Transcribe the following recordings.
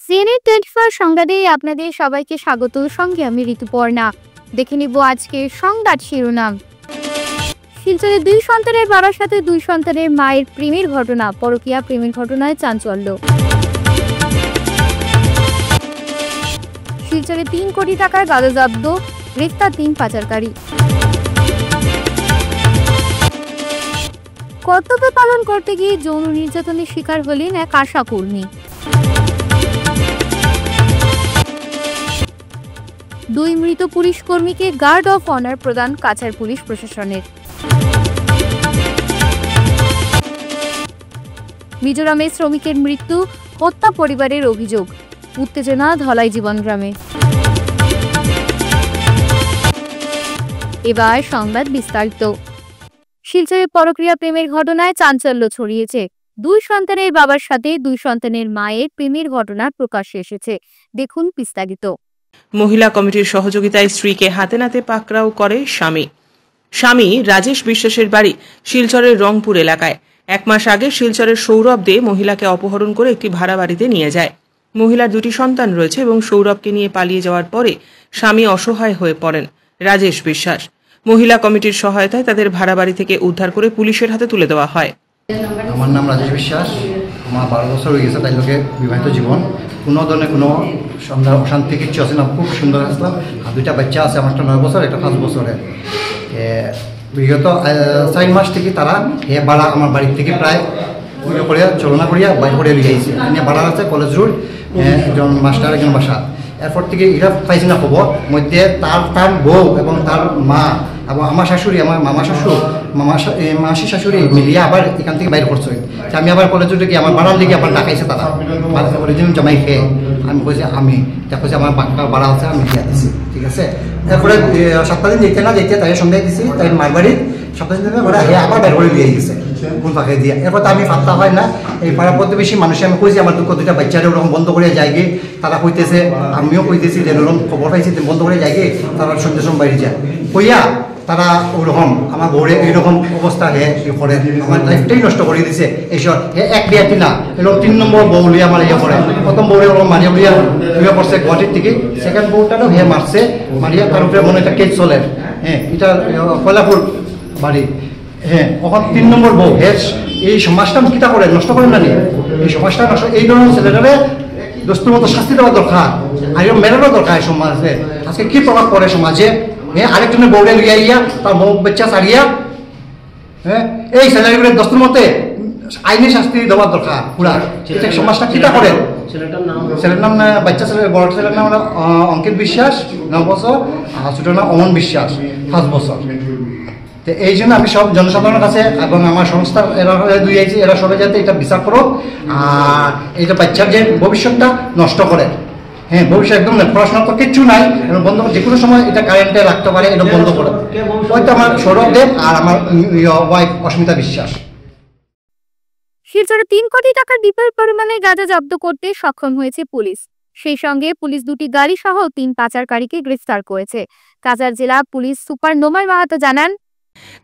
CNN 24 সংবাদে আপনাদের সবাইকে স্বাগত। সঙ্গে আমি ঋতুপর্ণা। দেখে নিব আজকের সংবাদ শিরোনাম। শিলচরে দুই সন্তানের বাবার সাথে দুই সন্তানের মায়ের প্রেমের ঘটনা, পরকীয়া প্রেমের ঘটনায় চাঞ্চল্য। শিলচরে 3 কোটি টাকার গাঁজা জব্দ, গ্রেফতার 3 পাচারকারী। কর্তব্য পালন করতে গিয়ে যৌন নির্যাতনের শিকার হলেন এক আশা কর্মী। 2 মৃত পুলিশ কর্মীকে গার্ড অফ অনার প্রদান কাছাড় পুলিশ প্রশাসনের। মিজোরামে শ্রমিকের মৃত্যু, হত্যা পরিবারের অভিযোগ, উত্তেজনা ধলাই জীবনগ্রামে। এবার সংবাদ বিস্তারিত। শিলচরে পরকীয়া প্রেমের ঘটনায় চাঞ্চল্য ছড়িয়েছে। 2 সন্তানের বাবার সাথে 2 সন্তানের মায়ের প্রেমের ঘটনা প্রকাশ্যে এসেছে। দেখুন বিস্তারিত। মহিলা কমিটির সহযোগিতায় স্ত্রীকে হাতে নাতে পাকড়াও করে স্বামী রাজেশ বিশ্বাসের বাড়ি শিলচরের রংপুর এলাকায়। 1 মাস আগে শিলচরের সৌরভ দে মহিলাকে অপহরণ করে একটি ভাড়া বাড়িতে নিয়ে যায়। মহিলার 2টি সন্তান রয়েছে এবং সৌরভকে নিয়ে পালিয়ে যাওয়ার পরে স্বামী অসহায় হয়ে পড়েন রাজেশ বিশ্বাস। মহিলা কমিটির সহায়তায় তাদের ভাড়া বাড়ি থেকে উদ্ধার করে পুলিশের হাতে তুলে দেওয়া হয়। আমার নাম রাজেশ বিশ্বাস। আমার 12 বছর হয়ে গেছে তাই লোকে বিবাহিত জীবন, কোনো ধরনের কোনো অশান্তি কিচ্ছু আছে না, খুব সুন্দর আসলাম। আর 2টা বাচ্চা আছে, আমার একটা 9 বছর, একটা 5 বছরের। বিগত 4 মাস থেকে তারা ভাড়া আমার বাড়ির থেকে প্রায় করিয়া চলনা করিয়া বাইর করে লিয়ে আইছে। ভাড়া আছে কলেজ রোড, একজন মাস্টার একজন বাসা। এরপর থেকে এরা পাইছে না খবর মধ্যে তার বউ এবং তার মা এবং আমার শাশুড়ি, আমার মামা শ্বশুর, মাসি শাশুড়ি মিলিয়ে আবার এখান থেকে বাইর করছে। আমি আবার কলেজে গিয়ে আমার ভাড়ার দিকে আবার ডাকাইছে তারা, অরিজিনাল জমাই খেয়ে। আমি কইছি আমি দেখছি আমার বাক্কা ভাড়া আছে, আমি দিয়ে দিচ্ছি, ঠিক আছে। এরপরে 7 দিন যেতে না যেতে তাই সন্ধ্যা দিচ্ছি, তাই মার বাড়ি 7 দিন ভাড়া আবার বাইর করে দিয়ে গেছে কোন ফাঁকে দিয়ে। এরপর তো আমি ফাত্তা হয় না, এই পাড়া প্রতিবেশী মানুষে আমি কইছি আমার 2টা বাচ্চারা ওরকম বন্ধ করে যায় গিয়ে, তারা কইতেছে, আমিও কইতেছি যে ওরকম খবর পাইছি বন্ধ করে যায় গিয়ে, তারা সন্ধ্যে বাইরে যায় কইয়া তারা ওরকম আমার বউরে এইরকম অবস্থা করে আমার লাইফটাই নষ্ট করে দিছে। এইসব এক বিয়াটি না, এরকম 3 নম্বর বউ লিয়ে আমার করে। প্রথম বউরে ওরকম মারিয়া লিয়া পড়ছে গুয়াহাটির থেকে, সেকেন্ড বউটারও মারছে মারিয়া, তার উপরে মনে একটা কেস চলে। এটা কয়লাপুর বাড়ি। এখন 3 নম্বর বউ এই সমাজটা কিতা করে নষ্ট করেন না, এই সমাজটা নষ্ট। এই ধরনের ছেলেটারে দোস্তুর মতো শাস্তি দেওয়া দরকার, আর মেরানো দরকার সমাজে। আজকে কি প্রভাব পড়ে সমাজে, আরেকজনের বউরে লিয়া ইয়া তার বউ বাচ্চা ছাড়িয়া, এই ছেলেগুলো দোস্তুর মতে আইনি শাস্তি দেওয়ার দরকার পুরা। সমাজটা কিতা করে। ছেলের নাম বাচ্চা ছেলে, বড় ছেলের নাম অঙ্কিত বিশ্বাস 9 বছর, আর ছোটোর নাম অমন বিশ্বাস 5 বছর। তো এই জন্য আমি সব জনসাধারণের কাছে এবং আমার সংস্থার এরা সবাই যাতে এটা বিচার করো, আর এইটা বাচ্চার যে ভবিষ্যৎটা নষ্ট করে। ভবিষ্যৎ একদম পড়াশোনা তো কিচ্ছু নাই, বন্ধ যে কোনো সময় এটা কারেন্টে রাখতে পারে, এটা বন্ধ করে। হয়তো আমার সৌরভ দেব আর আমার ওয়াইফ অস্মিতা বিশ্বাস। শিলচরে 3 কোটি টাকার বিপুল পরিমাণে গাঁজা জব্দ করতে সক্ষম হয়েছে পুলিশ। সেই সঙ্গে পুলিশ 2টি গাড়ি সহ 3 পাচারকারীকে গ্রেফতার করেছে। কাছাড় জেলা পুলিশ সুপার নোমাল মাহাতো জানান,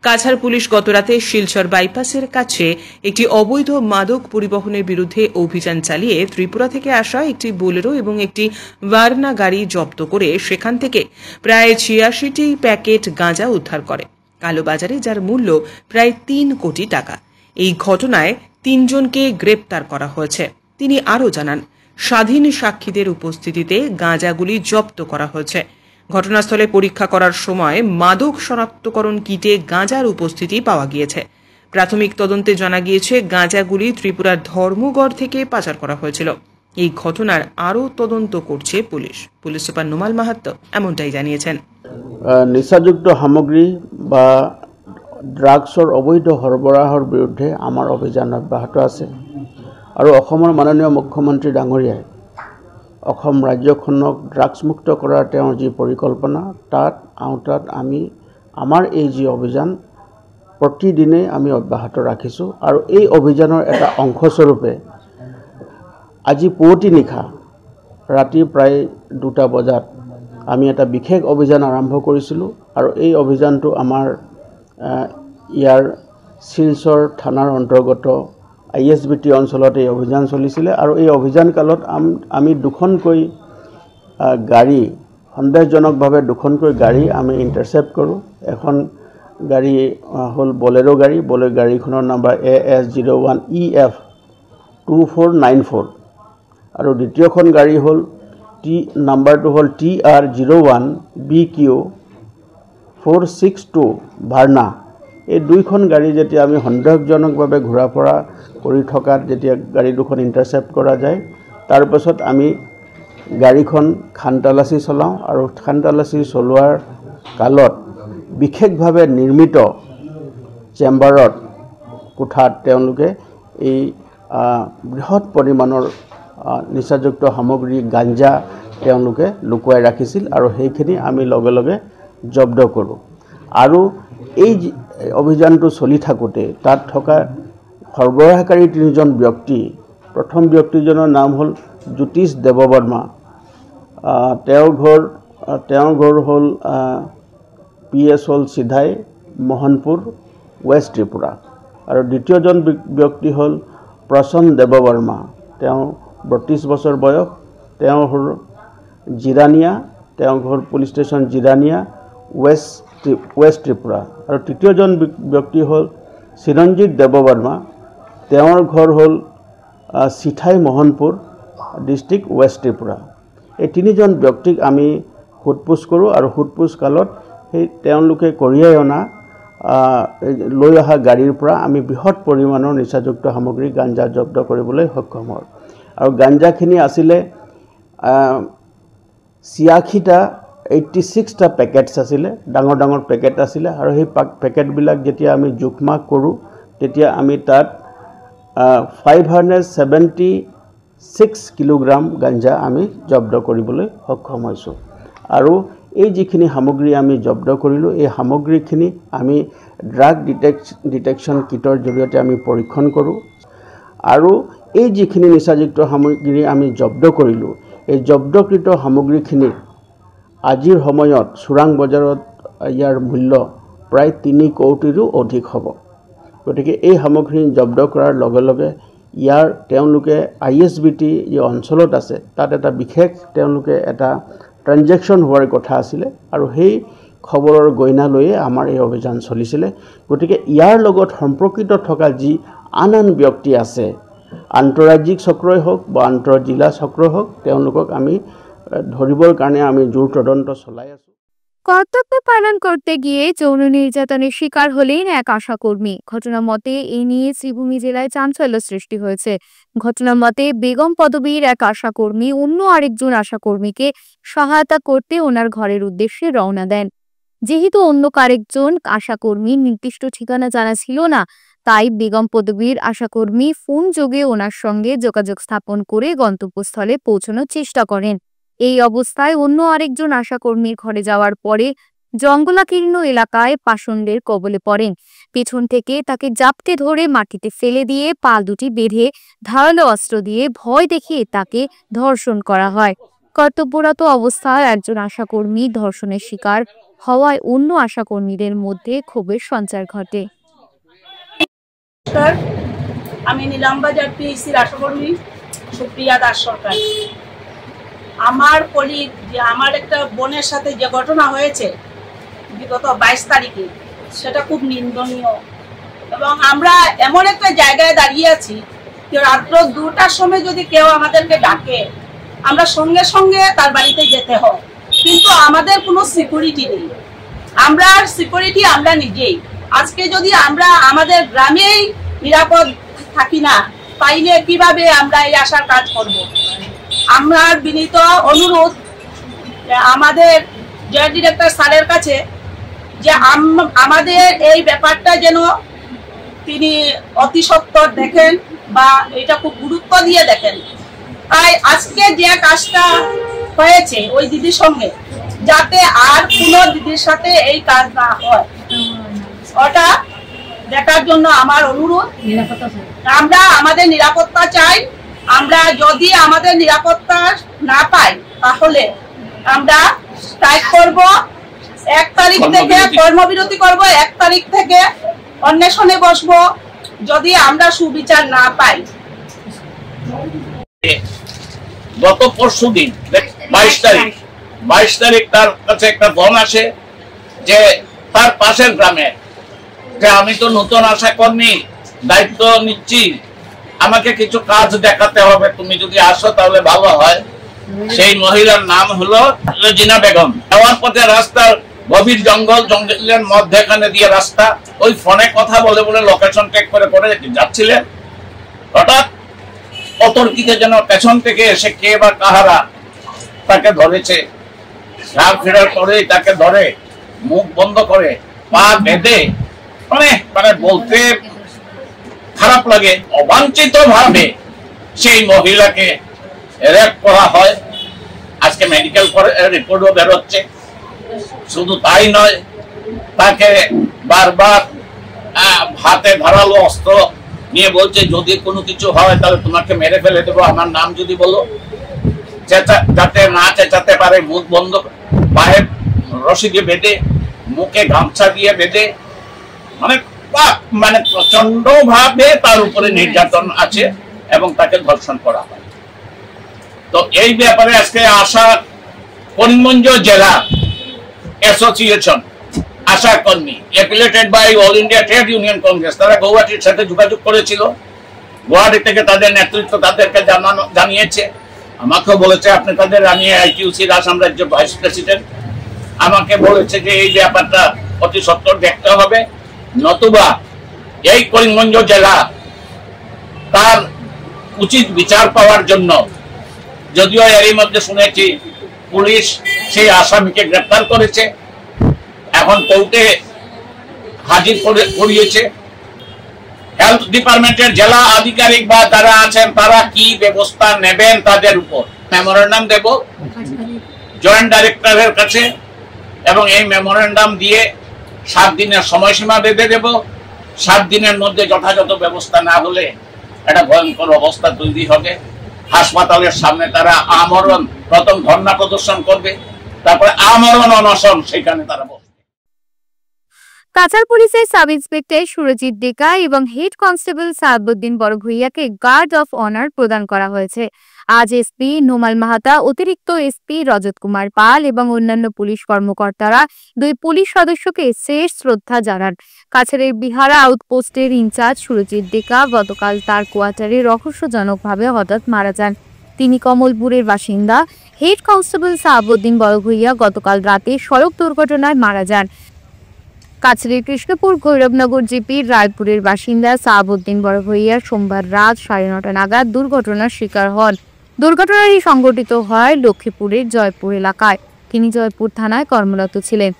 কাছাড় পুলিশ গতরাতে শিলচর বাইপাসের কাছে একটি অবৈধ মাদক পরিবহনের বিরুদ্ধে অভিযান চালিয়ে ত্রিপুরা থেকে আসা একটি বোলেরো এবং একটি ভার্না গাড়ি জব্দ করে সেখান থেকে প্রায় 86টি প্যাকেট গাঁজা উদ্ধার করে কালোবাজারে, যার মূল্য প্রায় 3 কোটি টাকা। এই ঘটনায় 3 জনকে গ্রেপ্তার করা হয়েছে। তিনি আরও জানান, স্বাধীন সাক্ষীদের উপস্থিতিতে গাঁজাগুলি জব্দ করা হয়েছে। ঘটনাস্থলে পরীক্ষা করার সময় মাদক শনাক্তকরণ কিটে গাঁজার উপস্থিতি পাওয়া গিয়েছে। প্রাথমিক তদন্তে জানা গিয়েছে গাঁজাগুলি ত্রিপুরার ধর্মগড় থেকে পাচার করা হয়েছিল। এই ঘটনার আরও তদন্ত করছে পুলিশ সুপার নোমাল মাহাতো এমনটাই জানিয়েছেন। নিচাযুক্ত সামগ্ৰী বা ড্ৰাগছৰ অবৈধ সৰবৰাহৰ বিৰুদ্ধে আমাৰ অভিযান অব্যাহত আছে, আৰু অসমৰ মাননীয় মুখ্যমন্ত্ৰী ডাঙৰীয়াই অসম ৰাজ্যখনক ড্ৰাগছমুক্ত কৰাৰ তেওঁৰ যি পৰিকল্পনা, তাত আওতাত আমি আমাৰ এই যি অভিযান প্ৰতিদিনে আমি অব্যাহত ৰাখিছোঁ। আৰু এই অভিযানৰ এটা অংশস্বৰূপে আজি পুৱতি নিশা ৰাতি প্ৰায় 2টা বজাত আমি এটা বিশেষ অভিযান আৰম্ভ কৰিছিলোঁ। আৰু এই অভিযানটো আমাৰ ইয়াৰ শিলচৰ থানাৰ অন্তৰ্গত ISBT অঞ্চলত এই অভিযান চলিছিলে আৰু এই অভিযান কালত আমি দুখনকৈ গাড়ী সন্দেহজনকভাৱে দুখনকৈ গাড়ী আমি ইণ্টাৰচেপ্ট কৰোঁ। এখন গাড়ী হ'ল বলেৰো গাড়ী, বলেৰো গাড়ীখনৰ নাম্বাৰ AS01EF2494 আৰু দ্বিতীয়খন গাড়ী হ'ল নাম্বাৰটো হ'ল TR01BQ462 ভাৰ্না। এই দুইখন গাড়ী যেতিয়া আমি সন্দেহজনকভাৱে ঘূৰা ফুৰা কৰি থকাত যেতিয়া গাড়ী দুখন ইণ্টাৰচেপ্ট কৰা যায়, তাৰ পাছত আমি গাড়ীখন খানতালাচী চলাওঁ আৰু খানতালাচী চলোৱাৰ কালত বিশেষভাৱে নিৰ্মিত চেম্বাৰত কোঠাত তেওঁলোকে এই বৃহৎ পৰিমাণৰ নিচাযুক্ত সামগ্ৰী গাঞ্জা তেওঁলোকে লুকুৱাই ৰাখিছিল আৰু সেইখিনি আমি লগে লগে জব্দ কৰোঁ। আৰু এই অভিযানটো চলি থাকোঁতে তাত থকা সৰবৰাহকাৰী 3জন ব্যক্তি, প্ৰথম ব্যক্তিজনৰ নাম হ'ল জ্যোতিষ দেৱবৰ্মা, তেওঁৰ ঘৰ হ'ল PS হ'ল চিধাই মোহনপুৰ ৱেষ্ট ত্ৰিপুৰা। আৰু দ্বিতীয়জন ব্যক্তি হ'ল প্ৰসন্ন দেৱবৰ্মা, তেওঁ 32 বছৰ বয়স, তেওঁ হ'ল জিৰানিয়া, তেওঁ ঘৰ police station Jirania west Tripura. আৰু তৃতীয়জন ব্যক্তি হ'ল চিৰঞ্জিত দেৱবৰ্মা, তেওঁৰ ঘৰ হ'ল চিঠাই মোহনপুৰ ডিষ্ট্ৰিক্ট ৱেষ্ট ত্ৰিপুৰা। এই 3জন ব্যক্তিক আমি সোধপোছ কৰোঁ আৰু সোধপোছ কালত সেই তেওঁলোকে কঢ়িয়াই অনা লৈ অহা গাড়ীৰ পৰা আমি বৃহৎ পৰিমাণৰ নিচাযুক্ত সামগ্ৰী গাঞ্জা জব্দ কৰিবলৈ সক্ষম হওঁ। আৰু গাঞ্জাখিনি আছিলে 86টা পেকেটছ আছিলে, ডাঙৰ ডাঙৰ পেকেট আছিলে। আৰু সেই পেকেটবিলাক যেতিয়া আমি জোখমাখ কৰোঁ তেতিয়া আমি তাত 576 কিলোগ্ৰাম গাঞ্জা আমি জব্দ কৰিবলৈ সক্ষম হৈছোঁ। আৰু এই যিখিনি সামগ্ৰী আমি জব্দ কৰিলোঁ, এই সামগ্ৰীখিনি আমি ড্ৰাগ ডিটেকশ্যন কিটৰ জৰিয়তে আমি পৰীক্ষণ কৰোঁ। আৰু এই যিখিনি নিচাযুক্ত সামগ্ৰী আমি জব্দ কৰিলোঁ, এই জব্দকৃত সামগ্ৰীখিনি আজিৰ সময়ত চোৰাং বজাৰত ইয়াৰ মূল্য প্ৰায় 3 কোটিৰো অধিক হ'ব। গতিকে এই সামগ্ৰী জব্দ কৰাৰ লগে লগে তেওঁলোকে ISBT যি অঞ্চলত আছে তাত এটা বিশেষ তেওঁলোকে এটা ট্ৰানজেকশ্যন হোৱাৰ কথা আছিলে আৰু সেই খবৰৰ গইনা লৈয়ে আমাৰ এই অভিযান চলিছিলে। গতিকে ইয়াৰ লগত সম্পৰ্কিত থকা যি আন ব্যক্তি আছে, আন্তঃৰাজ্যিক চক্ৰই হওক বা আন্তঃজিলা চক্ৰই হওক, তেওঁলোকক আমি ধৰিবৰ কাৰণে আমি জোৰ তদন্ত চলাই আছোঁ। কর্তব্য পালন করতে গিয়ে যৌন নির্যাতনের শিকার হলেন এক আশাকর্মী। ঘটনা মতে এ নিয়ে শ্রীভূমি জেলায় চাঞ্চল্য সৃষ্টি হয়েছে। ঘটনা মতে বেগম পদবীর এক আশাকর্মী অন্য আরেকজন আশাকর্মীকে সহায়তা করতে ওনার ঘরের উদ্দেশ্যে রওনা দেন। যেহেতু অন্য আরেকজন আশাকর্মীর নির্দিষ্ট ঠিকানা জানা ছিল না, তাই বেগম পদবীর আশাকর্মী ফোন যোগে ওনার সঙ্গে যোগাযোগ স্থাপন করে গন্তব্যস্থলে পৌঁছানোর চেষ্টা করেন। এই অবস্থায় অন্য আরেকজন আশাকর্মীর ঘরে যাওয়ার পরে জঙ্গলাকীর্ণ এলাকায় পাষণ্ডের কবলে পড়েন। পেছন থেকে তাকে জাপটে ধরে মাটিতে ফেলে দিয়ে পা দুটি বেঁধে ধারালো অস্ত্র দিয়ে ভয় দেখিয়ে তাকে ধর্ষণ করা হয়। কর্তব্যরত অবস্থায় একজন আশাকর্মী ধর্ষণের শিকার হওয়ায় অন্য আশাকর্মীদের মধ্যে ক্ষোভের সঞ্চার ঘটে। আমি নিলামবাজার PHCর আশাকর্মী সুপ্রিয়া দাস সরকার। আমার কলিগ যে আমার একটা বোনের সাথে যে ঘটনা হয়েছে বিগত 22 তারিখে, সেটা খুব নিন্দনীয়। এবং আমরা এমন একটা জায়গায় দাঁড়িয়ে আছি যে রাত্র 2টার সময় যদি কেউ আমাদেরকে ডাকে, আমরা সঙ্গে সঙ্গে তার বাড়িতে যেতে হয়, কিন্তু আমাদের কোনো সিকিউরিটি নেই। আমরা সিকিউরিটি আমরা নিজেই। আজকে যদি আমরা আমাদের গ্রামেই নিরাপদ থাকি না, তাইলে কিভাবে আমরা এই আশার কাজ করব? আমার বিনীত অনুরোধ আমাদের জয়েন্ট ডিরেক্টর স্যারের কাছে যে আমাদের এই ব্যাপারটা যেন তিনি অতি সত্বর দেখেন বা এটা খুব গুরুত্ব দিয়ে দেখেন। তাই আজকে যে কাজটা হয়েছে ওই দিদির সঙ্গে, যাতে আর কোনো দিদির সাথে এই কাজ না হয়, ওটা দেখার জন্য আমার অনুরোধ। আমরা আমাদের নিরাপত্তা চাই। আমরা যদি আমাদের নিরাপত্তা না পাই তাহলে আমরা স্ট্রাইক করব। 1 তারিখ থেকে কর্মবিরতি করব, 1 তারিখ থেকে অন্বেষণে বসবো। যদি আমরা সুবিচার না পাই। গত পরশুদিন 22 তারিখ তার কাছে একটা ফোন আসে যে তার পাশের গ্রামে, যে আমি তো নতুন আশা কর্মী, দায়িত্ব নিচ্ছি, আমাকে কিছু কাজ দেখাতে হবে, তুমি যদি আসো তাহলে ভালো হয়। সেই মহিলার নাম হলো রেজিনা বেগম। যাওয়ার পথে রাস্তার গভীর জঙ্গলের মধ্যখানে দিয়ে রাস্তা, ওই ফোনে কথা বলে বলে লোকেশন টেক করে করে যাচ্ছিলেন। হঠাৎ অতর্কিতে যেন পেছন থেকে এসে কে বা কাহারা তাকে ধরেছে। ঘাড় ফেরার পরে তাকে ধরে মুখ বন্ধ করে পা বেঁধে, মানে বলতে খারাপ লাগে, অবাঞ্ছিত ভাবে সেই মহিলাকে রেপ করা হয়। আজকে মেডিকেল রিপোর্টও বেরোচ্ছে। শুধু তাই নয়, তাকে বারবার হাতে ধারালো অস্ত্র নিয়ে বলছে যদি কোনো কিছু হয় তাহলে তোমাকে মেরে ফেলে দেবো, আমার নাম যদি বলো। যাতে না চেঁচাতে পারে মুখ বন্ধ, পায়ে রশি দিয়ে বেঁধে, মুখে গামছা দিয়ে বেঁধে, মানে প্রচন্ড ভাবে তার উপরে নির্যাতন আছে এবং তাকে ধর্ষণ করা হয়। তো এই ব্যাপারে আজকে আশা করিমগঞ্জ জেলা অ্যাসোসিয়েশন আশা কর্মী affiliated by all India trade union Congress, তারা গৌহাটির সাথে যোগাযোগ করেছিল। গুয়াহাটি থেকে তাদের নেতৃত্ব তাদেরকে জানিয়েছে, আমাকেও বলেছে আপনি তাদের, আমি আইকিউসির আসাম রাজ্য ভাইস প্রেসিডেন্ট, আমাকে বলেছে যে এই ব্যাপারটা অতি সত্বর দেখতে হবে, নতুবা এই করিমগঞ্জ জেলা তার উচিত বিচার পাওয়ার জন্য, যদিও এরই মধ্যে শুনেছি পুলিশ সেই আসামিকে গ্রেফতার করেছে, এখন কোর্টে হাজির করিয়েছে। হেলথ ডিপার্টমেন্টের জেলা আধিকারিক বা যারা আছেন তারা কি ব্যবস্থা নেবেন তাদের উপর মেমোরেন্ডাম দেব জয়েন্ট ডাইরেক্টরের কাছে, এবং এই মেমোরেন্ডাম দিয়ে 7 দিনের সময়সীমা বেঁধে দেব। 7 দিনের মধ্যে যথাযথ ব্যবস্থা না হলে একটা ভয়ঙ্কর অবস্থা তৈরি হবে। হাসপাতালের সামনে তারা আমরণ, প্রথম ধর্ণা প্রদর্শন করবে, তারপরে আমরণ অনশন সেখানে তারা বসবে। কাছাড় পুলিশের সাব ইন্সপেক্টর সুরজিৎ ডেকা এবং হেড কনস্টেবল সাহাবুদ্দিন বড়ভূইয়াকে গার্ড অফ অনার প্রদান করা হয়েছে। আজ এসপি নোমাল মাহাতা, অতিরিক্ত এসপি রজত কুমার পাল এবং অন্যান্য পুলিশ কর্মকর্তারা 2 পুলিশ সদস্যকে শেষ শ্রদ্ধা জানান। কাছাড়ের বিহারা আউটপোস্টের ইনচার্জ সুরজিৎ ডেকা গতকাল তার কোয়ার্টারে রহস্যজনকভাবে হঠাৎ মারা যান। তিনি কমলপুরের বাসিন্দা। হেড কনস্টেবল সাহাবুদ্দিন বড়ভূইয়া গতকাল রাতে সড়ক দুর্ঘটনায় মারা যান। কাছাড়ের কৃষ্ণপুর গৌরবনগর জিপির রায়পুরের বাসিন্দা সাহাবুদ্দিন বড়ভূইয়া সোমবার রাত 9:30 নাগাদ দুর্ঘটনার শিকার হন। দুর্ঘটনাটি সংঘটিত হয় লক্ষ্মীপুরের জয়পুর এলাকায়। তিনি জয়পুর থানায় কর্মরত ছিলেন।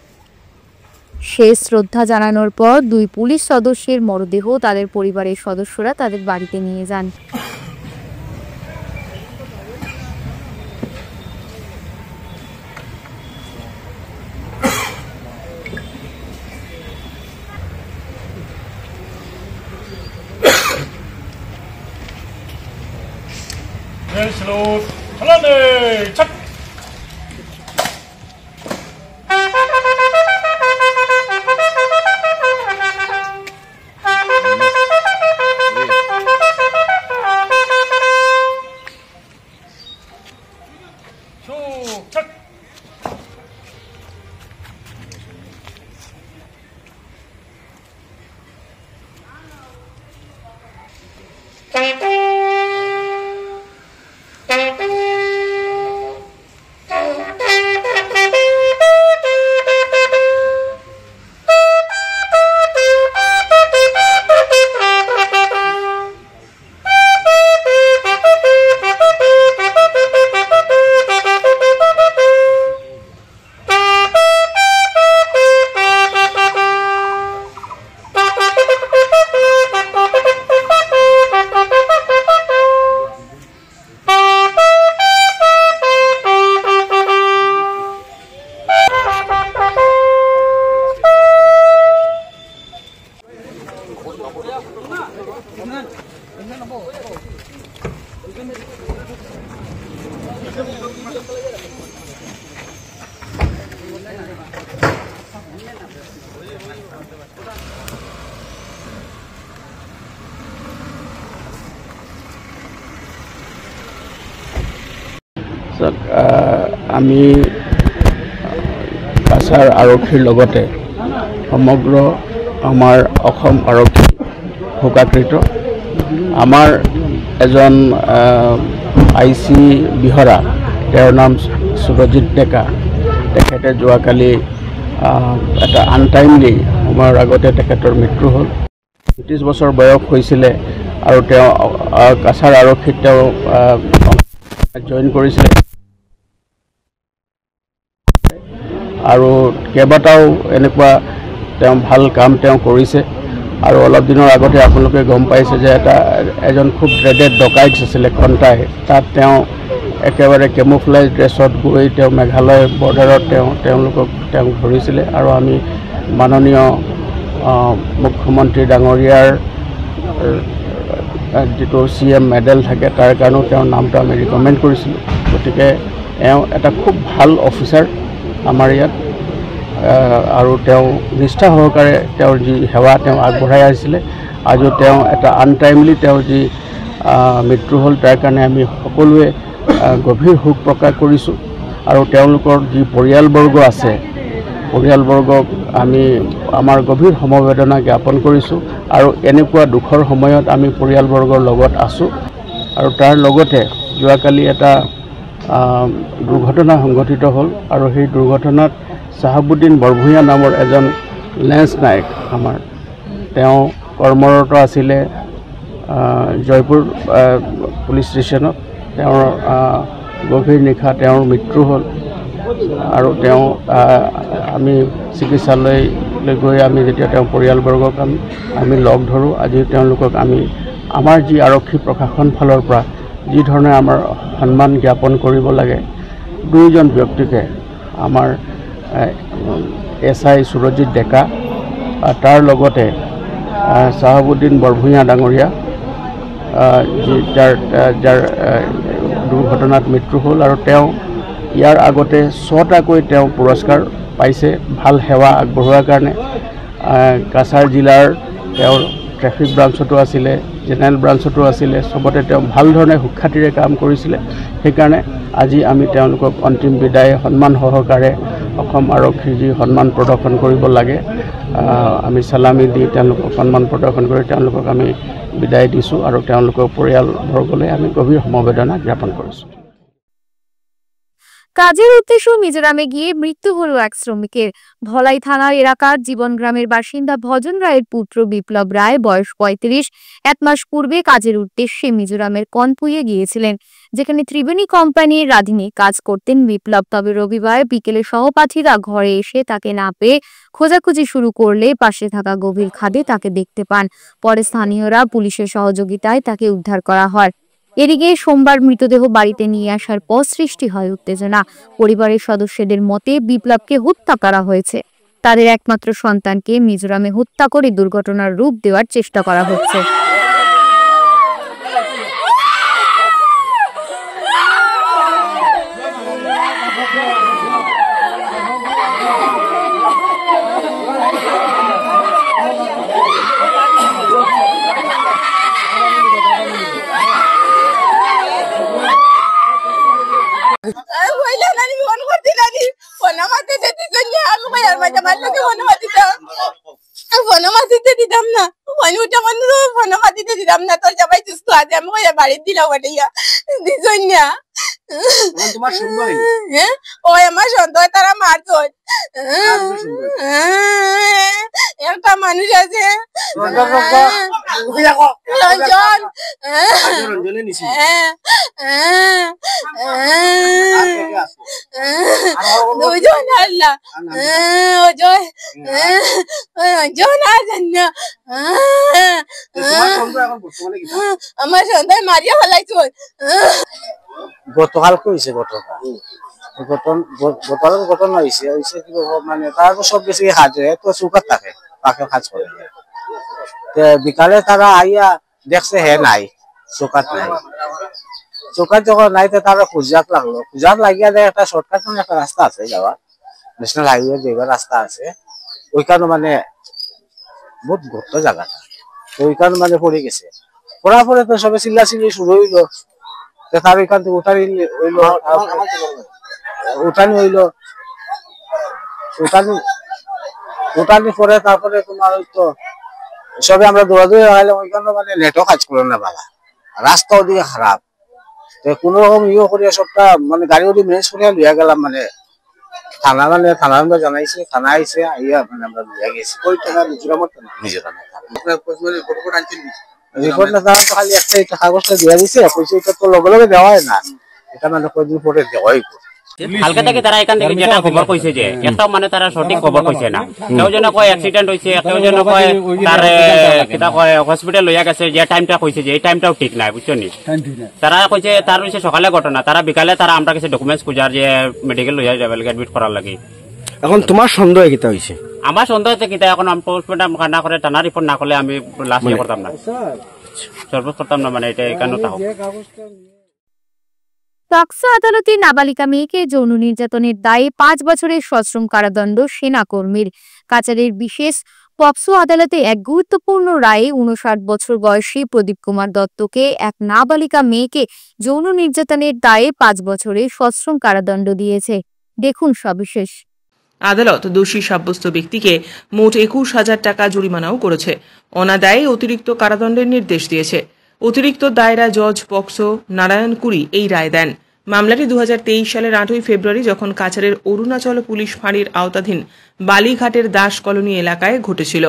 শেষ শ্রদ্ধা জানানোর পর 2 পুলিশ সদস্যের মরদেহ তাদের পরিবারের সদস্যরা তাদের বাড়িতে নিয়ে যান। 슬롯 하나 착 আমি কাছাৰ আৰক্ষীৰ লগতে সমগ্ৰ আমাৰ অসম আৰক্ষী শোকাকৃত। আমাৰ এজন IC বিহৰা, তেওঁৰ নাম সুৰজিৎ ডেকা, তেখেতে যোৱাকালি এটা আনটাইমলি সময়ৰ আগতে তেখেতৰ মৃত্যু হ'ল। 30 বছৰ বয়স হৈছিলে আৰু তেওঁ কাছাৰ আৰক্ষীত তেওঁ জইন কৰিছিলে আৰু কেইবাটাও এনেকুৱা তেওঁ ভাল কাম তেওঁ কৰিছে। আৰু অলপ দিনৰ আগতে আপোনালোকে গম পাইছে যে এজন খুব ড্ৰেডেড ডকাইট আছিলে কণ্টাই, তাত তেওঁ একেবাৰে কেমোফ্লাইজ ড্ৰেছত গৈ তেওঁ মেঘালয় বৰ্ডাৰত তেওঁলোকক ধৰিছিলে। আৰু আমি মাননীয় মুখ্যমন্ত্ৰী ডাঙৰীয়াৰ যিটো CM মেডেল থাকে তাৰ কাৰণেও তেওঁৰ নামটো আমি ৰিকমেণ্ড কৰিছিলোঁ। গতিকে এওঁ এটা খুব ভাল অফিচাৰ আমাৰ ইয়াত, আৰু তেওঁ নিষ্ঠা সহকাৰে তেওঁৰ যি সেৱা তেওঁ আগবঢ়াই আহিছিলে। আজিও তেওঁ এটা আনটাইমলি তেওঁৰ যি মৃত্যু হ'ল তাৰ কাৰণে আমি সকলোৱে গভীৰ শোক প্ৰকাশ কৰিছোঁ। আৰু তেওঁলোকৰ যি পৰিয়ালবৰ্গ আছে, পৰিয়ালবৰ্গক আমি আমাৰ গভীৰ সমবেদনা জ্ঞাপন কৰিছোঁ। আৰু এনেকুৱা দুখৰ সময়ত আমি পৰিয়ালবৰ্গৰ লগত আছোঁ। আৰু তাৰ লগতে যোৱাকালি এটা দুৰ্ঘটনা সংঘটিত হ'ল, আৰু সেই দুৰ্ঘটনাত চাহাবুদ্দিন বৰভূঞা নামৰ এজন লেন্স নায়ক আমাৰ, তেওঁ কৰ্মৰত আছিলে জয়পুৰ পুলিচ ষ্টেচনত। তেওঁৰ গভীৰ নিশা তেওঁৰ মৃত্যু হ'ল। আৰু তেওঁ আমি চিকিৎসালয়লৈ গৈ আমি যেতিয়া তেওঁৰ পৰিয়ালবৰ্গক আমি লগ ধৰোঁ, আজি তেওঁলোকক আমি আমাৰ যি আৰক্ষী প্ৰশাসন ফালৰ পৰা যি ধৰণে আমাৰ সন্মান জ্ঞাপন কৰিব লাগে, দুয়োজন ব্যক্তিকে আমাৰ SI সুৰজিৎ ডেকা, তাৰ লগতে চাহাবুদ্দিন বৰভূঞা ডাঙৰীয়া, যাৰ দুৰ্ঘটনাত মৃত্যু হ'ল। আৰু তেওঁ ইয়াৰ আগতে 6টাকৈ তেওঁ পুৰস্কাৰ পাইছে ভাল সেৱা আগবঢ়োৱাৰ কাৰণে। কাছাৰ জিলাৰ তেওঁৰ ট্ৰেফিক ব্ৰাঞ্চতো আছিলে, জেনেৰেল ব্ৰাঞ্চতো আছিলে, চবতে তেওঁ ভাল ধৰণে সুখ্যাতিৰে কাম কৰিছিলে। সেইকাৰণে আজি আমি তেওঁলোকক অন্তিম বিদায় সন্মান সহকাৰে অসম আৰক্ষীৰ যি সন্মান প্ৰদৰ্শন কৰিব লাগে, আমি চালামি দি তেওঁলোকক সন্মান প্ৰদৰ্শন কৰি তেওঁলোকক আমি বিদায় দিছোঁ। আৰু তেওঁলোকৰ পৰিয়ালবৰ্গলৈ আমি গভীৰ সমবেদনা জ্ঞাপন কৰিছোঁ। কাজের উদ্দেশ্যে মিজোরামে গিয়ে মৃত্যু হলো এক শ্রমিকের। ধলাই থানার এলাকার জীবন গ্রামের বাসিন্দা ভজন রায়ের পুত্র বিপ্লব রায়, বয়স 35, 1 মাস পূর্বে কাজের উদ্দেশ্যে মিজোরামের কনপুইয়ে গিয়েছিলেন, যেখানে ত্রিবেণী কোম্পানির রাঁধুনি কাজ করতেন বিপ্লব। তবে রবিবার বিকেলে সহপাঠীরা ঘরে এসে তাকে না পেয়ে খোঁজাখুঁজি শুরু করলে পাশে থাকা গভীর খাদে তাকে দেখতে পান। পরে স্থানীয়রা পুলিশের সহযোগিতায় তাকে উদ্ধার করা হয়। এদিকে সোমবার মৃতদেহ বাড়িতে নিয়ে আসার পর সৃষ্টি হয় উত্তেজনা। পরিবারের সদস্যদের মতে বিপ্লবকে হত্যা করা হয়েছে। তাদের একমাত্র সন্তানকে মিজোরামে হত্যা করে দুর্ঘটনার রূপ দেওয়ার চেষ্টা করা হচ্ছে। বাড়ির দিলাম আমার সন্দেহ তারা মারতো। একটা মানুষ আছে রঞ্জন, দুজন আল্লাহ অজয় রঞ্জন আর আমার সন্ধ্যায় মারিয়া ফেলাইছ। গতকালকে হয়েছে ঘটনা হয়েছে কি মানে তারা তো সব কিছু কাজে তো চৌকাত থাকে, তাকে কাজ করে। বিকালে তারা আইয়া দেখছে হে নাই, চৌকাত নাই। চৌকাত যখন নাই তারা খুঁজাত লাগলো, খুঁজাত লাগিয়া দেয় একটা শর্টকাট একটা রাস্তা আছে যাওয়া, ন্যাশনাল হাইওয়ে যেগুলো রাস্তা আছে, ওইখানে মানে বহুত ঘটতো জায়গাটা, তো ওইখানে মানে পড়ে গেছে। পড়ার পরে তো সবে চিল্লাচিল্লি শুরু হইলো, তার ওইখান থেকে উঠানি হইলো, উঠানি হইলো, উঠানি পরে তারপরে তোমার তো সবে আমরা দৌড়াদৌড়ি লাগাইলাম, ওইখানে মানে নেটও কাজ করলো না বাবা, রাস্তা ওদিকে খারাপ। কোন রকম ইয়ে করিয়া সবটা মানে গাড়ি ওদি ম্যানেজ করিয়া লইয়া গেলাম, মানে থানা আমরা জানাইছি, থানা আইসে আইয়া মানে আমরা লইয়া গেছি। ওই টাকা মিজোরাম রিপোর্ট না তো খালি একটা কাগজটা দিয়া দিছে, পয়সাটা তো লগে লগে দেওয়া হয় না, এটা মানে কয়দিন পরে দেওয়াই। কালকে থেকে তারা এখান থেকে যেটা খবর কইছে যে একটাও মানে তারা সঠিক খবর কইছে না, কেউ যেন কয় অ্যাক্সিডেন্ট হয়েছে, কেউ যেন কয় তার কিতা কয় হসপিটাল লইয়া গেছে, যে টাইমটা কইছে যে এই টাইমটাও ঠিক নাই, বুঝছো নি? তারা কইছে তার হচ্ছে সকালে ঘটনা, তারা বিকালে তারা আমরা কাছে ডকুমেন্টস খুঁজার যে মেডিকেল লইয়া যাবে এডমিট করার লাগে। এখন তোমার সন্দেহ কিতা হইছে? আমার সন্দেহ হচ্ছে কিতা, এখন আমি পোস্টমর্টম না করে টানা রিপোর্ট না করলে আমি লাশ ইয়ে করতাম না, সর্বোচ্চ করতাম না, মানে এটা কেন তা হোক। পক্সো আদালতে নাবালিকা মেয়েকে যৌন নির্যাতনের দায়ে 5 বছরের সশ্রম কারাদণ্ড সেনাকর্মীর। কাছাড়ের বিশেষ পক্সো আদালতে এক গুরুত্বপূর্ণ রায়ে 59 বছর বয়সী প্রদীপ কুমার দত্তকে এক নাবালিকা মেয়েকে যৌন নির্যাতনের দায়ে 5 বছরের সশ্রম কারাদণ্ড দিয়েছে। দেখুন সবিশেষ। আদালত দোষী সাব্যস্ত ব্যক্তিকে মোট 21,000 টাকা জরিমানাও করেছে। অনাদায়ে অতিরিক্ত কারাদণ্ডের নির্দেশ দিয়েছে। অতিরিক্ত দায়রা জজ পক্সো নারায়ণ কুরি এই রায় দেন। মামলাটি 2023 সালের 8ই ফেব্রুয়ারি যখন কাছাড়ের অরুণাচল পুলিশ ফাঁড়ির আওতাধীন বালিঘাটের দাস কলোনি এলাকায় ঘটেছিল।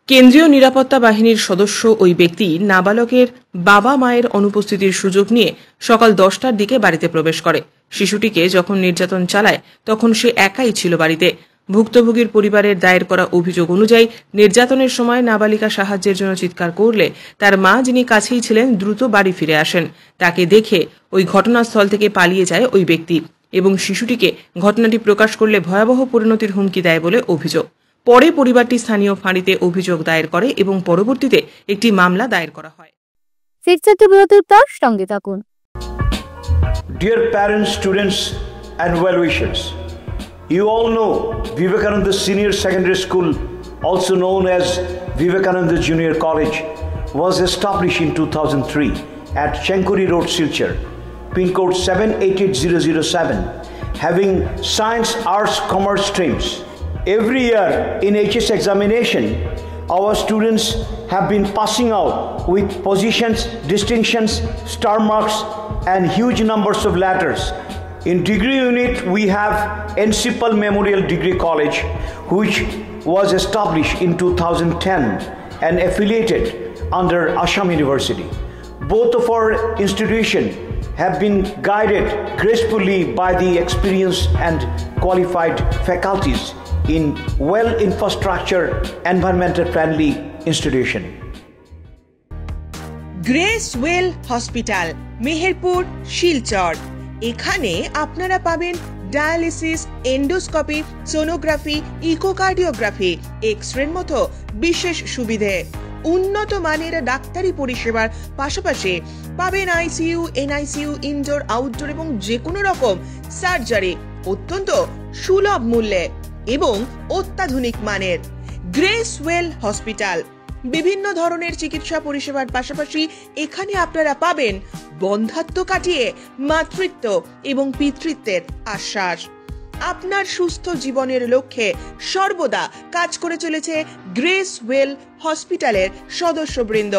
কেন্দ্রীয় নিরাপত্তা বাহিনীর সদস্য ওই ব্যক্তি নাবালকের বাবা মায়ের অনুপস্থিতির সুযোগ নিয়ে সকাল 10টার দিকে বাড়িতে প্রবেশ করে। শিশুটিকে যখন নির্যাতন চালায় তখন সে একাই ছিল বাড়িতে। ভুক্তভোগীর পরিবারের দায়ের করা অভিযোগ অনুযায়ী নির্যাতনের সময় নাবালিকা সাহায্যের জন্য চিৎকার করলে তার মা, যিনি কাছেই ছিলেন, দ্রুত বাড়ি ফিরে আসেন। তাকে দেখে ওই ঘটনাস্থল থেকে পালিয়ে যায় ওই ব্যক্তি এবং শিশুটিকে ঘটনাটি প্রকাশ করলে ভয়াবহ পরিণতির হুমকি দেয় বলে অভিযোগ। পরে পরিবারটি স্থানীয় ফাঁড়িতে অভিযোগ দায়ের করে এবং পরবর্তীতে একটি মামলা দায়ের করা হয়। সঙ্গে থাকুন। Dear parents, students and well-wishers, you all know Vivekananda Senior Secondary School, also known as Vivekananda Junior College, was established in 2003 at Chenkuri Road, Silchar, pin code 788007, having science, arts, commerce streams. Every year in HS examination, our students have been passing out with positions, distinctions, star marks, and huge numbers of letters. In degree unit, we have Encipal Memorial Degree College, which was established in 2010 and affiliated under Assam University. Both of our institutions have been guided gracefully by the experienced and qualified faculties in well infrastructure, environmental friendly institution. Grace well hospital, Meherpur, Silchar. এখানে আপনারা পাবেন dialysis, endoscopy, sonography, echocardiography, এক্স-রের মতো বিশেষ সুবিধে। উন্নত মানের ডাক্তারি পরিষেবার পাশাপাশি পাবেন আইসিইউ, এনআইসিইউ, ইনডোর, আউটডোর এবং যে কোনো রকম সার্জারি অত্যন্ত সুলভ মূল্যে এবং অত্যাধুনিক মানের। গ্রেস ওয়েল হসপিটাল বিভিন্ন ধরনের চিকিৎসা পরিষেবার পাশাপাশি এখানে আপনারা পাবেন বন্ধ্যাত্ব কাটিয়ে মাতৃত্ব এবং পিতৃত্বের আশ্বাস। আপনার সুস্থ জীবনের লক্ষ্যে সর্বদা কাজ করে চলেছে গ্রেস ওয়েল হসপিটালের সদস্যবৃন্দ।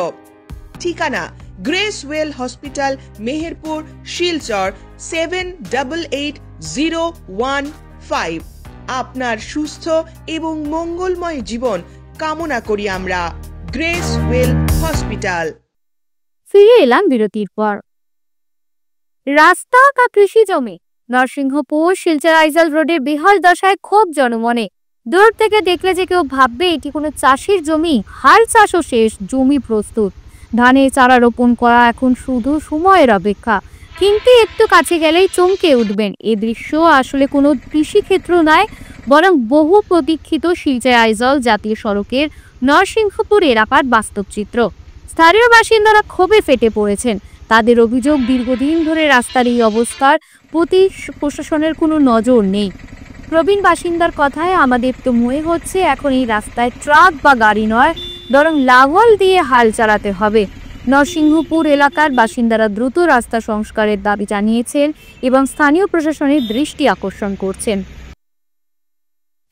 ঠিকানা grace well hospital, Meherpur, Silchar 788015। আপনার সুস্থ এবং মঙ্গলময় জীবন কামনা করি আমরা। Grace well hospital. ফিরে এলাম বিরতির পর। রাস্তা বা কৃষি জমি, নরসিংহপুর শিলচর আইজল রোডের বেহাল দশায় ক্ষোভ জনমনে। দূর থেকে দেখলে যে কেউ ভাববে এটি কোনো চাষের জমি। হাল চাষও শেষ, জমি প্রস্তুত, ধানের চারা রোপণ করা এখন শুধু সময়ের অপেক্ষা। কিন্তু একটু কাছে গেলেই চমকে উঠবেন, এ দৃশ্য আসলে কোনো কৃষিক্ষেত্র নয়, বরং বহু প্রতীক্ষিত শিলচর আইজল জাতীয় সড়কের নরসিংহপুর এলাকার বাস্তব চিত্র। স্থানীয় বাসিন্দারা ক্ষোভে ফেটে পড়েছেন। তাদের অভিযোগ, দীর্ঘদিন ধরে রাস্তার এই অবস্থার প্রতি প্রশাসনের কোনো নজর নেই। প্রবীণ বাসিন্দার কথায়, আমাদের তো মনে হচ্ছে এখন এই রাস্তায় ট্রাক বা গাড়ি নয়, বরং লাঙল দিয়ে হাল চালাতে হবে। নরসিংহপুর এলাকার বাসিন্দারা দ্রুত রাস্তা সংস্কারের দাবি জানিয়েছেন এবং স্থানীয় প্রশাসনের দৃষ্টি আকর্ষণ করছেন।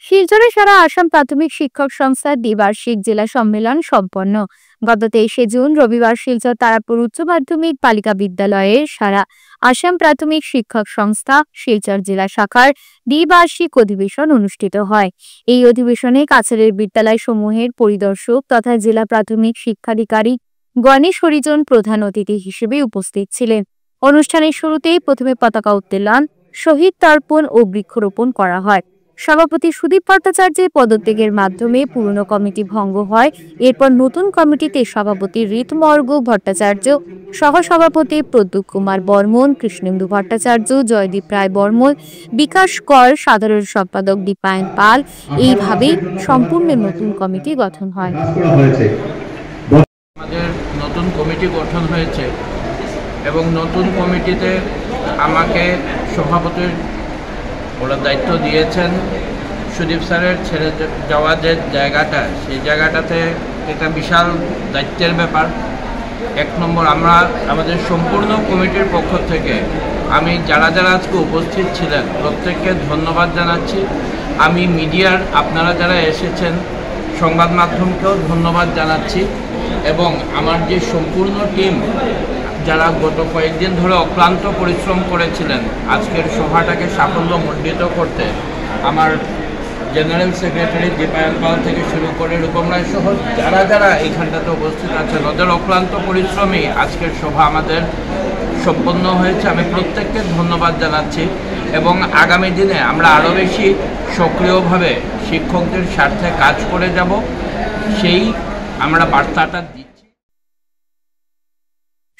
শিলচরে সারা আসাম প্রাথমিক শিক্ষক সংস্থার দ্বিবার্ষিক জেলা সম্মেলন সম্পন্ন। গত 23 জুন রবিবার শিলচর তারাপুর উচ্চ মাধ্যমিক বালিকা বিদ্যালয়ের সারা আসাম প্রাথমিক শিক্ষক সংস্থা শিলচর জেলা শাখার দ্বিবার্ষিক অধিবেশন অনুষ্ঠিত হয়। এই অধিবেশনে কাছাড়ের বিদ্যালয় সমূহের পরিদর্শক তথা জেলা প্রাথমিক শিক্ষাধিকারী গণেশ হরিজন প্রধান অতিথি হিসেবে উপস্থিত ছিলেন। অনুষ্ঠানের শুরুতেই প্রথমে পতাকা উত্তোলন, শহীদ তর্পণ ও বৃক্ষরোপণ করা হয়। সভাপতি সুদীপ ভট্টাচার্যের পদত্যাগের মাধ্যমে পুরনো কমিটি ভঙ্গ হয়। এরপর নতুন কমিটিতে সভাপতি ঋতমর্গ ভট্টাচার্য, সহসভাপতি প্রদ্যুৎ কুমার বর্মন, কৃষ্ণেন্দু ভট্টাচার্য, জয়দীপ রায় বর্মন, বিকাশ কর, সাধারণ সম্পাদক দীপায়ন পাল, এইভাবেই সম্পূর্ণ নতুন কমিটি গঠন হয়। আমাদের নতুন কমিটি গঠন হয়েছে এবং নতুন কমিটিতে আমাকে সভাপতির ওরা দায়িত্ব দিয়েছেন। সুদীপ স্যারের ছেড়ে যাওয়া যে জায়গাটা, সেই জায়গাটাতে এটা বিশাল দায়িত্বের ব্যাপার। 1 নম্বর, আমরা আমাদের সম্পূর্ণ কমিটির পক্ষ থেকে আমি যারা আজকে উপস্থিত ছিলেন প্রত্যেককে ধন্যবাদ জানাচ্ছি। আমি মিডিয়ার আপনারা যারা এসেছেন সংবাদ মাধ্যমকেও ধন্যবাদ জানাচ্ছি এবং আমার যে সম্পূর্ণ টিম যারা গত কয়েকদিন ধরে অক্লান্ত পরিশ্রম করেছিলেন আজকের সভাটাকে সাফল্যমণ্ডিত করতে, আমার জেনারেল সেক্রেটারি দীপায়ন পাল থেকে শুরু করে রূপম রায় সহ যারা এইখানটাতে উপস্থিত আছেন, ওদের অক্লান্ত পরিশ্রমই আজকের সভা আমাদের সম্পন্ন হয়েছে। আমি প্রত্যেককে ধন্যবাদ জানাচ্ছি এবং আগামী দিনে আমরা আরও বেশি সক্রিয়ভাবে শিক্ষকদের স্বার্থে কাজ করে যাব, সেই আমরা বার্তাটা দিচ্ছি।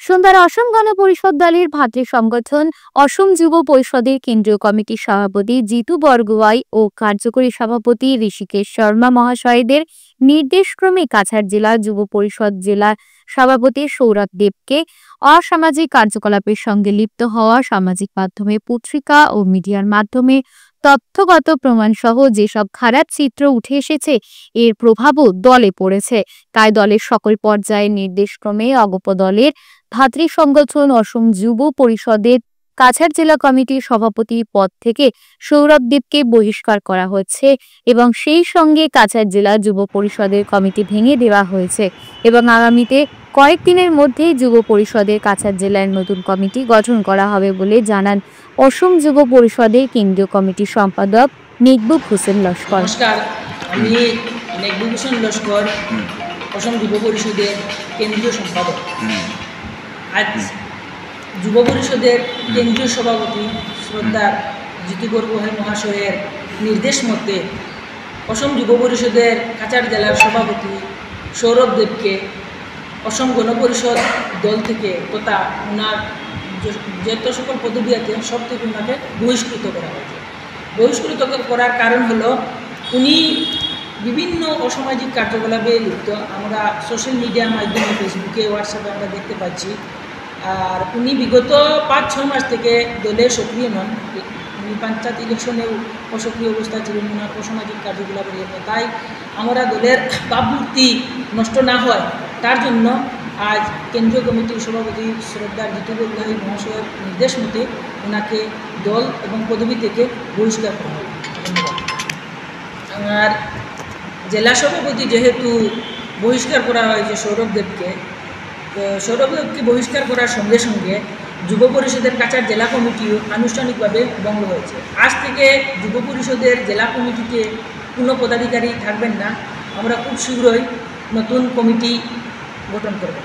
সন্ধ্যার অসম গণ পরিষদ দলের ভাতৃ সংগঠন অসম যুব পরিষদের কেন্দ্রীয় কমিটির সভাপতি জিতু বরগোয়াই ও কার্যকরী সভাপতি ঋষিকেশ শর্মা মহাশয়দের নির্দেশক্রমে কাছাড় জেলা যুব পরিষদ জেলা সভাপতি সৌরভ দেবকে অসামাজিক কার্যকলাপের সঙ্গে লিপ্ত হওয়া, সামাজিক মাধ্যমে, পত্রিকা ও মিডিয়ার মাধ্যমে তথ্যগত প্রমাণ সহ যেসব খারাপ চিত্র উঠে এসেছে এর প্রভাবও দলে পড়েছে। তাই দলের সকল পর্যায়ের নির্দেশক্রমে অগপ দলের ভাতৃ সংগঠন অসম যুব পরিষদের কাছাড় জেলা কমিটির সভাপতি পদ থেকে সৌরভ দেবকে বহিষ্কার করা হচ্ছে এবং সেই সঙ্গে কাছাড় জেলা যুব পরিষদের কমিটি ভেঙে দেওয়া হয়েছে এবং আগামীতে কয়েকদিনের মধ্যেই যুব পরিষদের কাছাড় জেলার নতুন কমিটি গঠন করা হবে বলে জানান অসম যুব পরিষদের কেন্দ্রীয় কমিটির সম্পাদক নেকবুব হোসেন লস্কর। নমস্কার, আমি নেকবুব হোসেন লস্কর, অসম যুব পরিষদের কেন্দ্রীয় সম্পাদক। আজ যুব পরিষদের কেন্দ্রীয় সভাপতি শ্রদ্ধার জিতু বরগোহাই মহাশয়ের নির্দেশ মতে অসম যুব পরিষদের কাছাড় জেলার সভাপতি সৌরভ দেবকে অসম গণপরিষদ দল থেকে তথা ওনার যত সকল পদবি আছে সব থেকে ওনাকে বহিষ্কৃত করা হয়েছে। বহিষ্কৃত করার কারণ হলো উনি বিভিন্ন অসামাজিক কার্যকলাপে লিপ্ত। আমরা সোশ্যাল মিডিয়ার মাধ্যমে ফেসবুকে, হোয়াটসঅ্যাপে আমরা দেখতে পাচ্ছি। আর উনি বিগত 5-6 মাস থেকে দলে সক্রিয় নন। উনি পঞ্চায়েত ইলেকশনেও অসক্রিয় অবস্থা ছিলেন ওনার অসামাজিক কার্যকলাপের জন্য। তাই আমরা দলের ভাবমূর্তি নষ্ট না হয় তার জন্য আজ কেন্দ্রীয় কমিটির সভাপতি শ্রদ্ধার জিতু বরগোহাই মহাশয়ের নির্দেশ মতে ওনাকে দল এবং পদবি থেকে বহিষ্কার করা হয়। ধন্যবাদ। আর জেলা সভাপতি যেহেতু বহিষ্কার করা হয়েছে সৌরভ দেবকে, তো সৌরভ দেবকে বহিষ্কার করার সঙ্গে সঙ্গে যুব পরিষদের কাছাড় জেলা কমিটিও আনুষ্ঠানিকভাবে ভঙ্গ হয়েছে। আজ থেকে যুব পরিষদের জেলা কমিটিতে কোনো পদাধিকারী থাকবেন না। আমরা খুব শীঘ্রই নতুন কমিটি গঠন করব।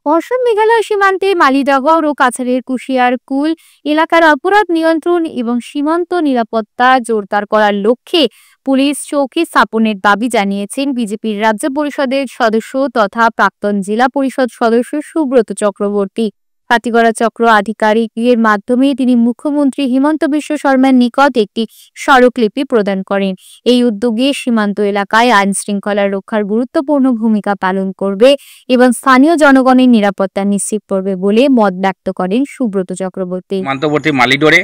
অসম মেঘালয় সীমান্তে মালিডগর ও কাছাড়ের কুশিয়ার কুল এলাকার অপরাধ নিয়ন্ত্রণ এবং সীমান্ত নিরাপত্তা জোরদার করার লক্ষ্যে পুলিশ চৌকি স্থাপনের দাবি জানিয়েছেন বিজেপির রাজ্য পরিষদের সদস্য তথা প্রাক্তন জেলা পরিষদ সদস্য সুব্রত চক্রবর্তী। পাতিগড়া চক্র আধিকারিকের মাধ্যমে তিনি মুখ্যমন্ত্রী হিমন্ত বিশ্ব শর্মার নিকট একটি স্মারকলিপি প্রদান করেন। এই উদ্যোগে সীমান্ত এলাকায় আইন শৃঙ্খলা রক্ষার গুরুত্বপূর্ণ ভূমিকা পালন করবে এবং স্থানীয় জনগণের নিরাপত্তা নিশ্চিত করবে বলে মত ব্যক্ত করেন সুব্রত চক্রবর্তী। সীমান্তবর্তী মালিডোরে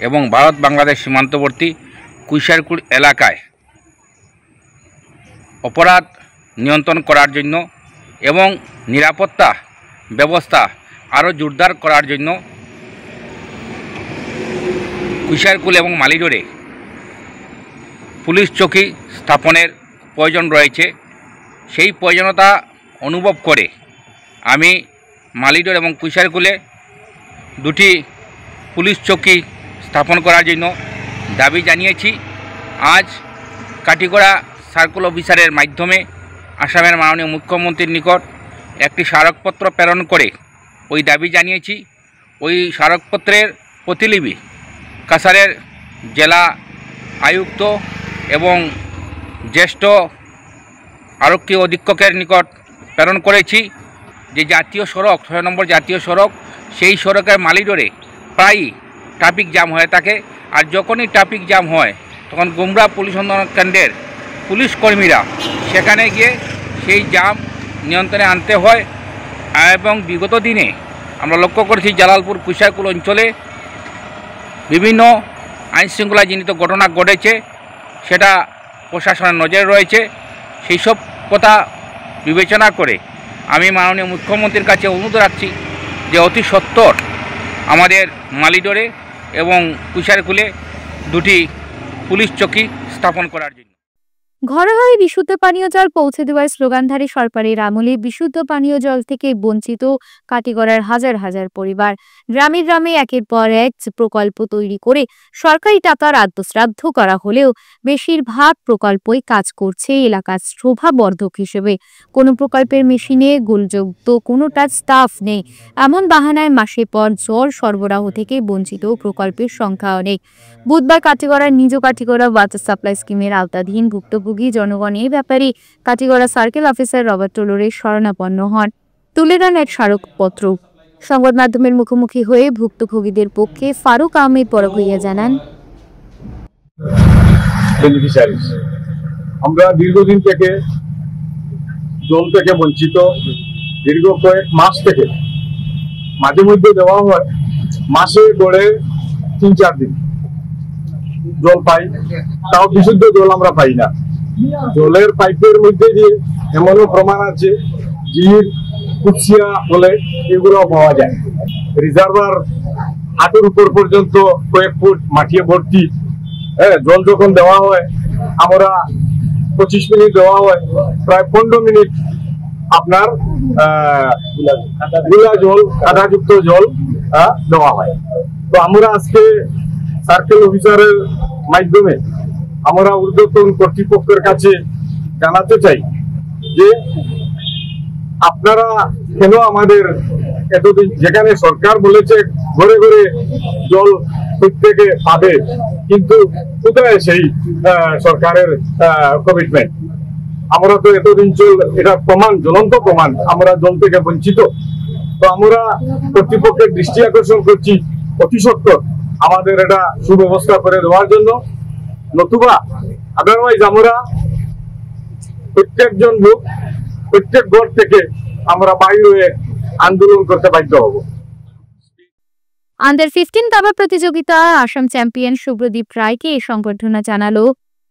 এবং ভারত বাংলাদেশ সীমান্তবর্তী কুশিয়ারকুল এলাকায় অপরাধ নিয়ন্ত্রণ করার জন্য এবং নিরাপত্তা ব্যবস্থা আরও জোরদার করার জন্য কুশারকুল এবং মালিডোরে পুলিশ চৌকি স্থাপনের প্রয়োজন রয়েছে। সেই প্রয়োজনীয়তা অনুভব করে আমি মালিডোর এবং কুশারকুলে দুটি পুলিশ চৌকি স্থাপন করার জন্য দাবি জানিয়েছি। আজ কাটিগড়া সার্কেল অফিসারের মাধ্যমে আসামের মাননীয় মুখ্যমন্ত্রীর নিকট একটি স্মারকপত্র প্রেরণ করে ওই দাবি জানিয়েছি। ওই স্মারকপত্রের প্রতিলিপি কাছাড়ের জেলা আয়ুক্ত এবং জ্যেষ্ঠ আরক্ষী অধীক্ষকের নিকট প্রেরণ করেছি। যে জাতীয় সড়ক ৬ নম্বর জাতীয় সড়ক, সেই সড়কের মালিডোরে প্রায়ই ট্রাফিক জ্যাম হয়ে থাকে। আর যখনই ট্রাফিক জ্যাম হয় তখন গুমরা পুলিশ নিয়ন্ত্রণ কেন্দ্রের পুলিশ কর্মীরা সেখানে গিয়ে সেই জ্যাম নিয়ন্ত্রণে আনতে হয়। এবং বিগত দিনে আমরা লক্ষ্য করেছি জালালপুর কুশারকুল অঞ্চলে বিভিন্ন আইনশৃঙ্খলাজনিত ঘটনা ঘটেছে, সেটা প্রশাসনের নজরে রয়েছে। সেই সব কথা বিবেচনা করে আমি মাননীয় মুখ্যমন্ত্রীর কাছে অনুরোধ রাখছি যে অতি সত্বর আমাদের মালিডোরে এবং কুশারকুলে দুটি পুলিশ চৌকি স্থাপন করার জন্য। ঘরোয়া বিশুদ্ধ পানীয় জল পৌঁছে দেওয়ার স্লোগানধারী সরকারের আমলে বিশুদ্ধ পানীয় জল থেকে বঞ্চিত কাটিগড়ার হাজার হাজার পরিবার। গ্রামে গ্রামে একের পর এক প্রকল্প তৈরি করে সরকারি টাকার আদ্যশ্রাদ্ধ করা হলেও বেশিরভাগ প্রকল্পই কাজ করছে এলাকার শোভাবর্ধক হিসেবে। কোনো প্রকল্পের মেশিনে গোলযোগ্য কোনোটা স্টাফ নেই, এমন বাহানায় মাসের পর জল সরবরাহ থেকে বঞ্চিত প্রকল্পের সংখ্যা অনেক। বুধবার কাটিগড়ার নিজ কাটিগড়া ওয়াটার সাপ্লাই স্কিমের আওতাধীন ভুক্তভোগী জনগণ এই ব্যাপারে কাটিগড়া সার্কেল অফিসার রবার্ট টোলরের শরণাপন্ন হন, তুলে দেন এক স্মারকপত্র। সংবাদ মাধ্যমের মুখোমুখি হয়ে ভুক্তভোগীদের পক্ষে ফারুক আহমেদ বড়ভূইয়া জানান, আমরা দীর্ঘদিন থেকে জল থেকে বঞ্চিত, দীর্ঘ কয়েক মাস থেকে মাঝে মধ্যে দেওয়া হয়, মাসে গড়ে ৩-৪ দিন জল পাই, তাও বিশুদ্ধ জল আমরা পাই না। জলের পাইপের মধ্যে দিয়ে এমনও প্রমাণ আছে জির কুচিয়া বলে এগুলো পাওয়া যায়। রিজার্ভার হাঁটুর উপর পর্যন্ত কয়েক ফুট মাটিয়ে ভর্তি। জল যখন দেওয়া হয় আমরা 25 মিনিট দেওয়া হয়, প্রায় 15 মিনিট আপনার গুলা জল, কাদাযুক্ত জল দেওয়া হয়। তো আমরা আজকে সার্কেল অফিসারের মাধ্যমে আমরা ঊর্ধ্বতন কর্তৃপক্ষের কাছে জানাতে চাই যে আপনারা কেন আমাদের এতদিন, যেখানে সরকার বলেছে ঘরে ঘরে জল প্রত্যেকে পাবে, কিন্তু কোথায় সেই সরকারের কমিটমেন্ট? আমরা তো এতদিন এটা প্রমাণ, জ্বলন্ত প্রমাণ আমরা জল থেকে বঞ্চিত। তো আমরা কর্তৃপক্ষের দৃষ্টি আকর্ষণ করছি অতি সত্বর আমাদের এটা সুব্যবস্থা করে দেওয়ার জন্য, নতুবা আদারওয়াইজ আমরা প্রত্যেকজন লোক প্রত্যেক ঘর থেকে আমরা বাইরে হয়ে আন্দোলন করতে বাধ্য হব। আন্ডার 15 দাবা প্রতিযোগিতা আসাম চ্যাম্পিয়ন শুভ্রদীপ রায়কে সংবর্ধনা জানালো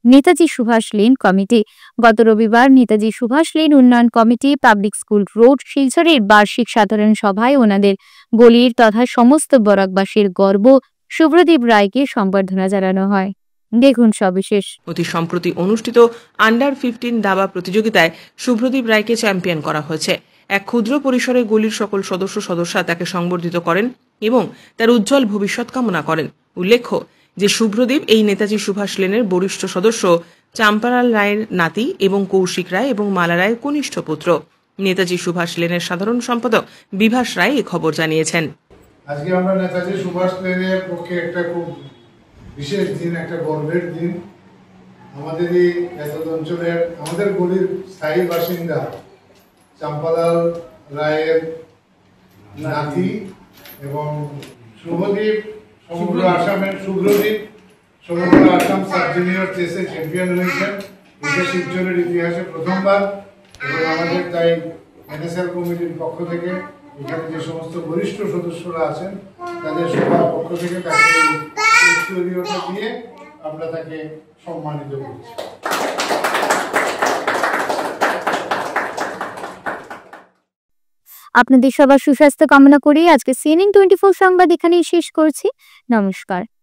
নেতাজি সুভাষ লেন কমিটি। গত রবিবার নেতাজি সুভাষ লেন উন্নয়ন কমিটি পাবলিক স্কুল রোড শিলচরের বার্ষিক সাধারণ সভায় ওনাদের গলির তথা সমস্ত বরাকবাসীর গর্ব শুভ্রদীপ রায়কে সংবর্ধনা জানানো হয়। দেখুন সবিশেষ। অতি সম্প্রতি অনুষ্ঠিত আন্ডার 15 দাবা প্রতিযোগিতায় শুভ্রদীপ রায়কে চ্যাম্পিয়ন করা হয়েছে। এক ক্ষুদ্র পরিসরে গলির সকল সদস্যরা তাকে সংবর্ধিত করেন এবং তার উজ্জ্বল ভবিষ্যৎ কামনা করেন। উল্লেখ্য যে শুভ্রদীপ এই নেতাজি সুভাষ লেনের বরিষ্ঠ সদস্য চাম্পালাল রায়ের নাতি এবং কৌশিক রায় এবং মালা রায়ের কনিষ্ঠ পুত্র। নেতাজি সুভাষ লেনের সাধারণ সম্পাদক বিভাস রায় এই খবর জানিয়েছেন। আজকে আমরা নেতাজি সুভাষ লেনের পক্ষে একটা খুব বিশেষ দিন, একটা গর্বের দিন। আমাদের এই অঞ্চলের আমাদের গলির স্থায়ী বাসিন্দা চাম্পালাল রায়ের নাতি এবং শুভদীপ সমগ্র আসামের শুভ্রদীপ সমগ্র আসাম সাব জুনিয়র চেসে চ্যাম্পিয়ন হয়েছেন। এটা শিলচরের ইতিহাসে প্রথমবার। এবং আমাদের তাই এনএসএল কমিটির পক্ষ থেকে এখানে যে সমস্ত বরিষ্ঠ সদস্যরা আছেন তাদের সবার পক্ষ থেকে তাকে উত্তরীয়তা দিয়ে আমরা তাকে সম্মানিত করছি। আপনাদের সবার সুস্বাস্থ্য কামনা করে আজকে CNN 24 সংবাদ এখানেই শেষ করছি। নমস্কার।